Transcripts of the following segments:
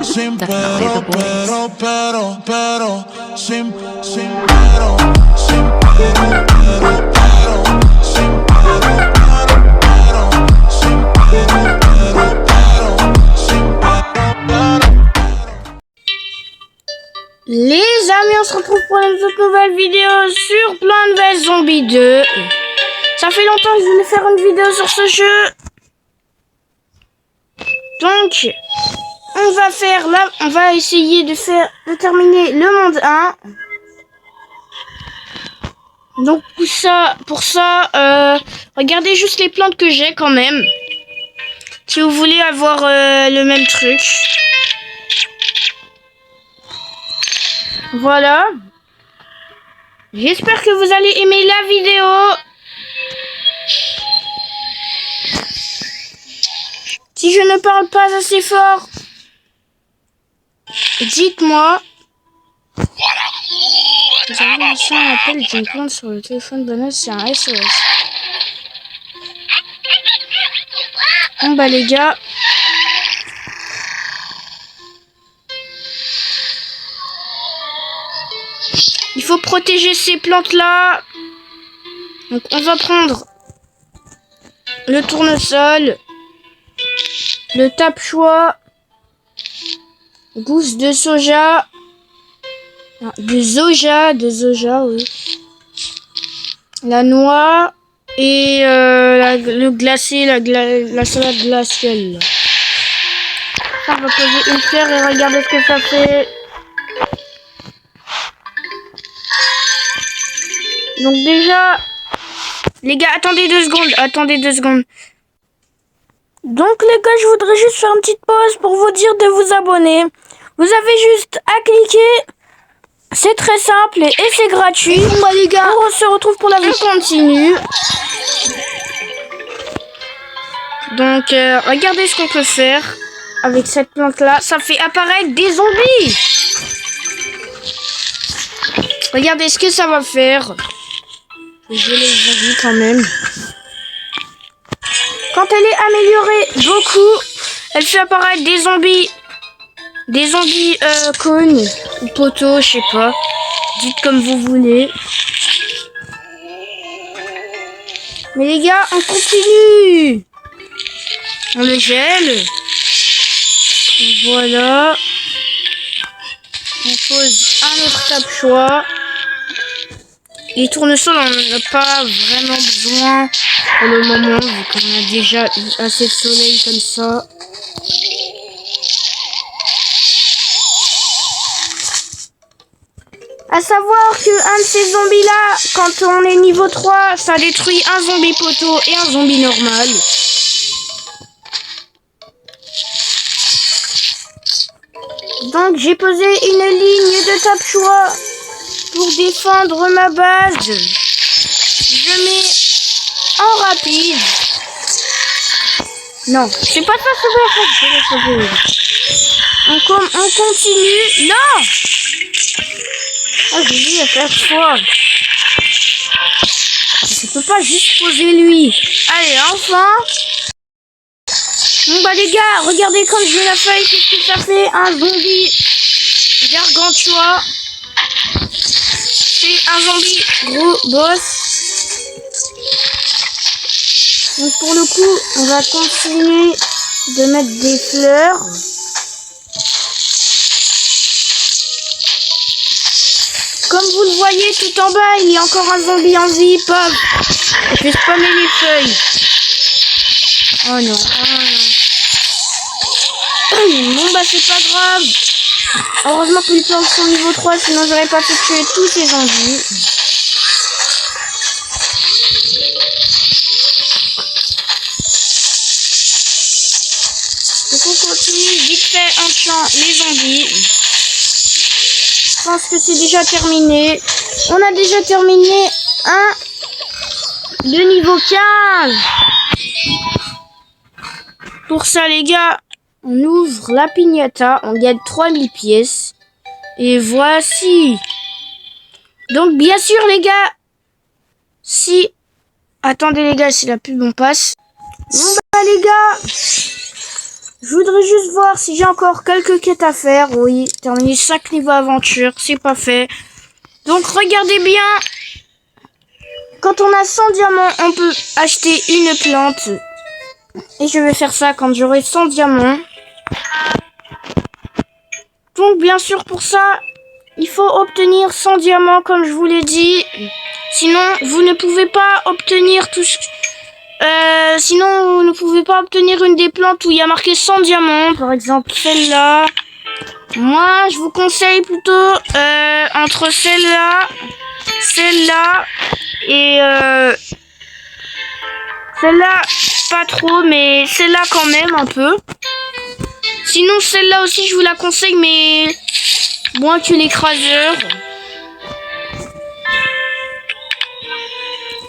Sin That's pero, not the boys. sin pero, sin Les amis, on se retrouve pour une toute nouvelle vidéo sur Plants vs Zombies 2. Ça fait longtemps que je voulais faire une vidéo sur ce jeu. Donc, on va essayer de terminer le monde 1. Donc pour ça, regardez juste les plantes que j'ai quand même. Si vous voulez avoir le même truc. Voilà. J'espère que vous allez aimer la vidéo. Si je ne parle pas assez fort, dites-moi. Vous avez reçu un appel d'une plante sur le téléphone banal, c'est un SOS. Bon bah les gars. Il faut protéger ces plantes-là. Donc on va prendre le tournesol, le tape-choix, gousse de soja, de soja, oui. La noix et le glacé, la salade glaciale. Ça, on va poser une pierre et regarder ce que ça fait. Donc déjà, les gars, attendez 2 secondes. Donc les gars, je voudrais juste faire une petite pause pour vous dire de vous abonner. Vous avez juste à cliquer. C'est très simple et c'est gratuit. Bon bah les gars, on se retrouve pour la vie continue. Donc regardez ce qu'on peut faire avec cette plante là. Ça fait apparaître des zombies. Regardez ce que ça va faire. J'ai les zombies quand même. Quand elle est améliorée beaucoup, elle fait apparaître des zombies. Des zombies cônes ou poteaux, je sais pas. Dites comme vous voulez. Mais les gars, on continue. On le gèle. Voilà. On pose un autre tape-choix. Les tournesols, on n'en a pas vraiment besoin pour le moment, vu qu'on a déjà eu assez de soleil comme ça. À savoir que un de ces zombies là, quand on est niveau 3, ça détruit un zombie poteau et un zombie normal. Donc j'ai posé une ligne de tape-choix pour défendre ma base. Je mets en rapide. Non, c'est pas ça ce que on continue. Non! Ah, j'ai dit à chaque fois. Je peux pas juste poser lui. Allez, enfin. Bon bah les gars, regardez comme je mets la feuille, qu'est-ce que ça fait? Un zombie gargantua. C'est un zombie gros boss. Donc pour le coup, on va continuer de mettre des fleurs. Comme vous le voyez tout en bas, il y a encore un zombie en vie. Pop. Je vais spammer les feuilles. Oh non, Bon bah c'est pas grave. Heureusement que les plantes sont niveau 3, sinon j'aurais pas pu tuer tous ces zombies. Donc on continue vite fait en tuant les zombies. Je pense que c'est déjà terminé. On a déjà terminé un de niveau 15. Pour ça les gars, on ouvre la piñata, on gagne 3000 pièces. Et voici. Donc bien sûr les gars, si... Attendez les gars, c'est la pub, on passe. Bon bah les gars, Je voudrais juste voir si j'ai encore quelques quêtes à faire. Oui, terminer 5 niveaux aventure, c'est pas fait. Donc regardez bien. Quand on a 100 diamants, on peut acheter une plante. Et je vais faire ça quand j'aurai 100 diamants. Donc bien sûr pour ça, il faut obtenir 100 diamants comme je vous l'ai dit. Sinon, vous ne pouvez pas obtenir tout ce... sinon, vous ne pouvez pas obtenir une des plantes où il y a marqué 100 diamants. Par exemple, celle-là. Moi, je vous conseille plutôt entre celle-là, celle-là et celle-là, pas trop, mais celle-là quand même un peu. Sinon, celle-là aussi, je vous la conseille, mais moins que l'écraseur.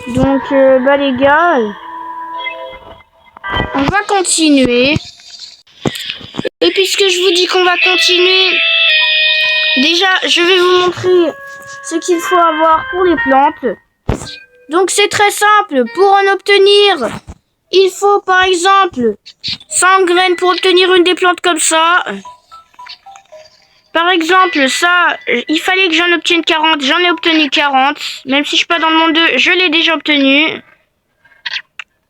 Donc, bah les gars, on va continuer. Et puisque je vous dis qu'on va continuer, déjà, je vais vous montrer ce qu'il faut avoir pour les plantes. Donc, c'est très simple. Pour en obtenir, il faut par exemple 100 graines pour obtenir une des plantes comme ça. Par exemple, ça, il fallait que j'en obtienne 40. J'en ai obtenu 40. Même si je suis pas dans le monde 2, je l'ai déjà obtenu.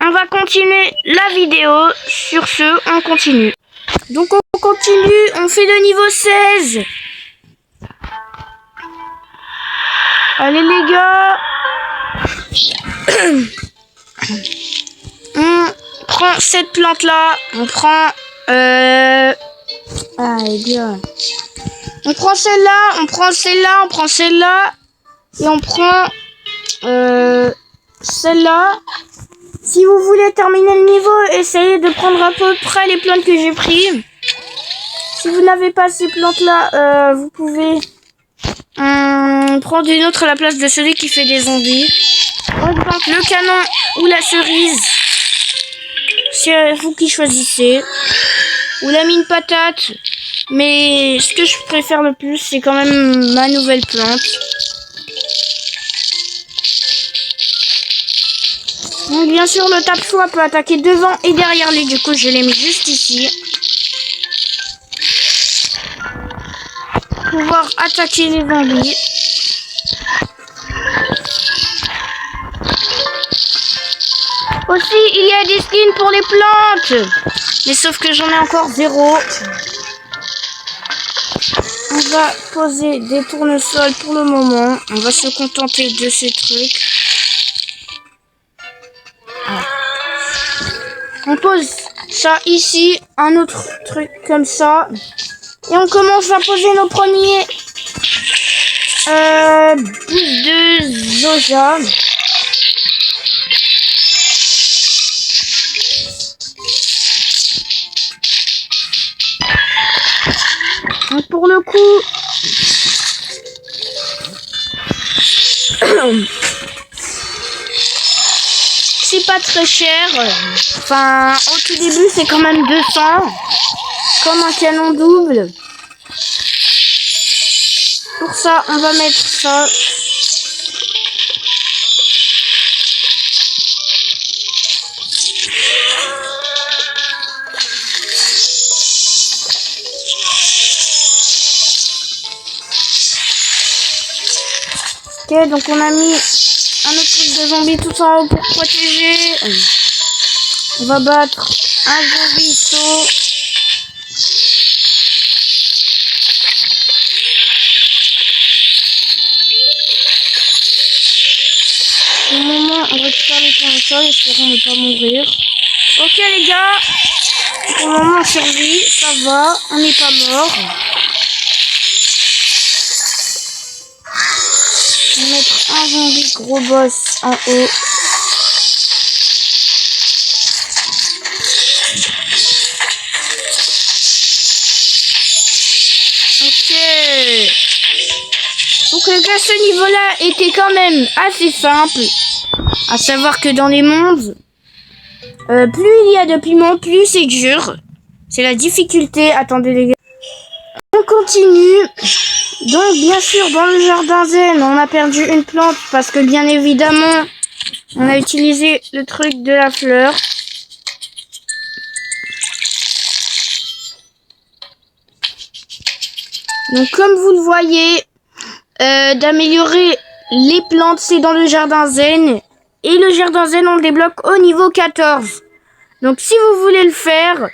On va continuer la vidéo. Sur ce, on continue. Donc on continue, on fait le niveau 16. Allez les gars. On prend cette plante là. On prend... Ah les gars. On prend celle-là, on prend celle-là, on prend celle-là. Et on prend celle-là. Si vous voulez terminer le niveau, essayez de prendre à peu près les plantes que j'ai prises. Si vous n'avez pas ces plantes-là, vous pouvez prendre une autre à la place de celui qui fait des zombies. Par exemple, le canon ou la cerise. C'est vous qui choisissez. Ou la mine patate. Mais ce que je préfère le plus, c'est quand même ma nouvelle plante. Donc bien sûr, le tape-choix peut attaquer devant et derrière lui. Du coup, je l'ai mis juste ici. Pour pouvoir attaquer les zombies. Aussi, il y a des skins pour les plantes. Mais sauf que j'en ai encore 0. On va poser des tournesols pour le moment. On va se contenter de ces trucs. Ah. On pose ça ici. Un autre truc comme ça. Et on commence à poser nos premiers bouts de Zoja. Donc pour le coup, c'est pas très cher. Enfin, au tout début, c'est quand même 200. Comme un canon double. Pour ça, on va mettre ça. Ok, donc on a mis un autre truc de zombie tout en haut pour protéger. On va battre un zombie saut. Au moment, on récupère les tournesols, espérons ne pas mourir. Ok les gars, pour le moment on survit, ça va, on n'est pas mort. On va mettre un zombie gros boss en haut. Ok. Donc les gars, ce niveau-là était quand même assez simple. À savoir que dans les mondes, plus il y a de piments, plus c'est dur. C'est la difficulté. Attendez les gars. On continue. Donc bien sûr, dans le jardin zen, on a perdu une plante parce que bien évidemment, on a utilisé le truc de la fleur. Donc comme vous le voyez, d'améliorer les plantes, c'est dans le jardin zen. Et le jardin zen, on le débloque au niveau 14. Donc si vous voulez le faire,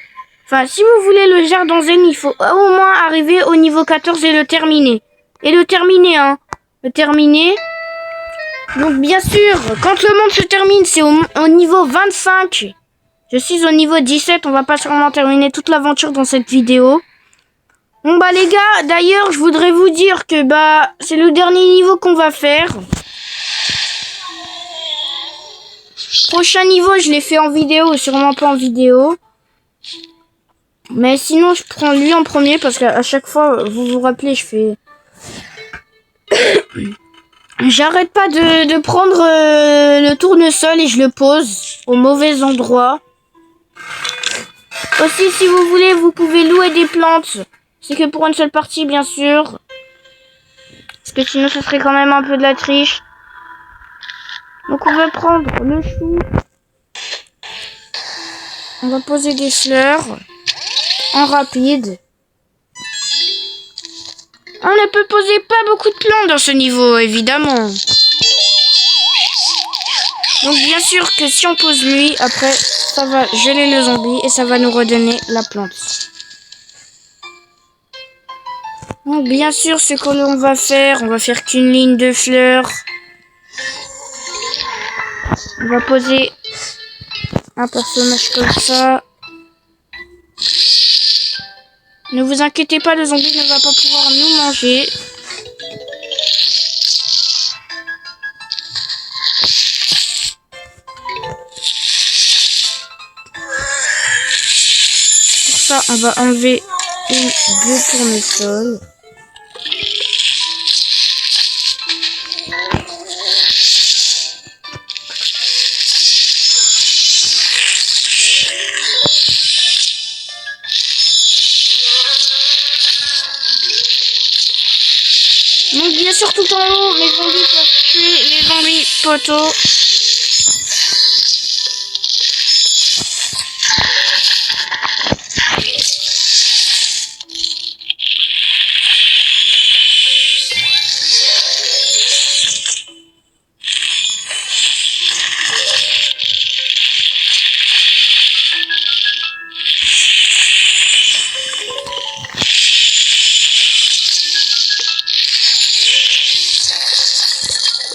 si vous voulez le jardin zen, il faut au moins arriver au niveau 14 et le terminer. Et le terminer, hein. Le terminer. Donc bien sûr, quand le monde se termine, c'est au niveau 25. Je suis au niveau 17, on va pas sûrement terminer toute l'aventure dans cette vidéo. Bon bah les gars, d'ailleurs, je voudrais vous dire que c'est le dernier niveau qu'on va faire. Prochain niveau, je l'ai fait en vidéo ou sûrement pas en vidéo. Mais sinon, je prends lui en premier parce qu'à chaque fois, vous vous rappelez, je fais... J'arrête pas de prendre le tournesol et je le pose au mauvais endroit. Aussi, si vous voulez, vous pouvez louer des plantes. C'est que pour une seule partie, bien sûr. Parce que sinon, ce serait quand même un peu de la triche. Donc, on va prendre le chou. On va poser des fleurs en rapide. On ne peut poser pas beaucoup de plantes dans ce niveau, évidemment. Donc, bien sûr que si on pose lui, après, ça va geler le zombie et ça va nous redonner la plante. Donc, bien sûr, ce que l'on va faire, on va faire qu'une ligne de fleurs. On va poser un personnage comme ça. Ne vous inquiétez pas, le zombie ne va pas pouvoir nous manger. Pour ça, on va enlever deux tournesols. Donc bien sûr tout en haut, les zombies peuvent tuer les zombies poteaux.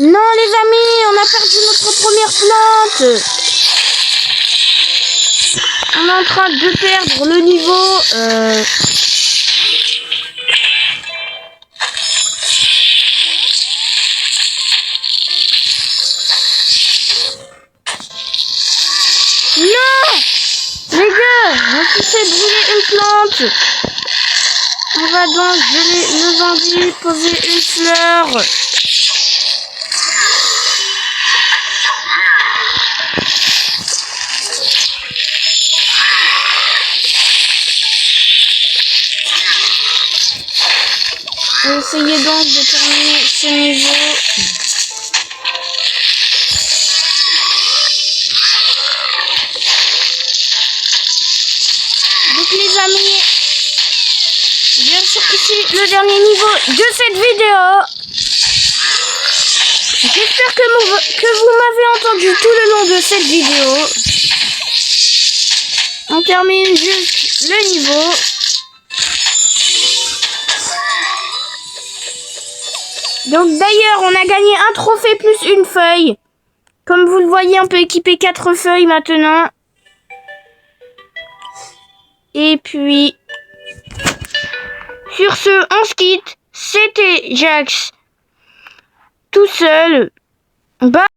Non les amis, on a perdu notre première plante. On est en train de perdre le niveau. Non les gars, on s'est fait brûler une plante. On va donc geler le zombie, poser une fleur. Essayez donc de terminer ce niveau. Donc les amis, bien sûr que c'est le dernier niveau de cette vidéo. J'espère que vous m'avez entendu tout le long de cette vidéo. On termine juste le niveau. Donc d'ailleurs, on a gagné un trophée plus une feuille. Comme vous le voyez, on peut équiper 4 feuilles maintenant. Et puis, sur ce, on se quitte. C'était Jax tout seul. Bye.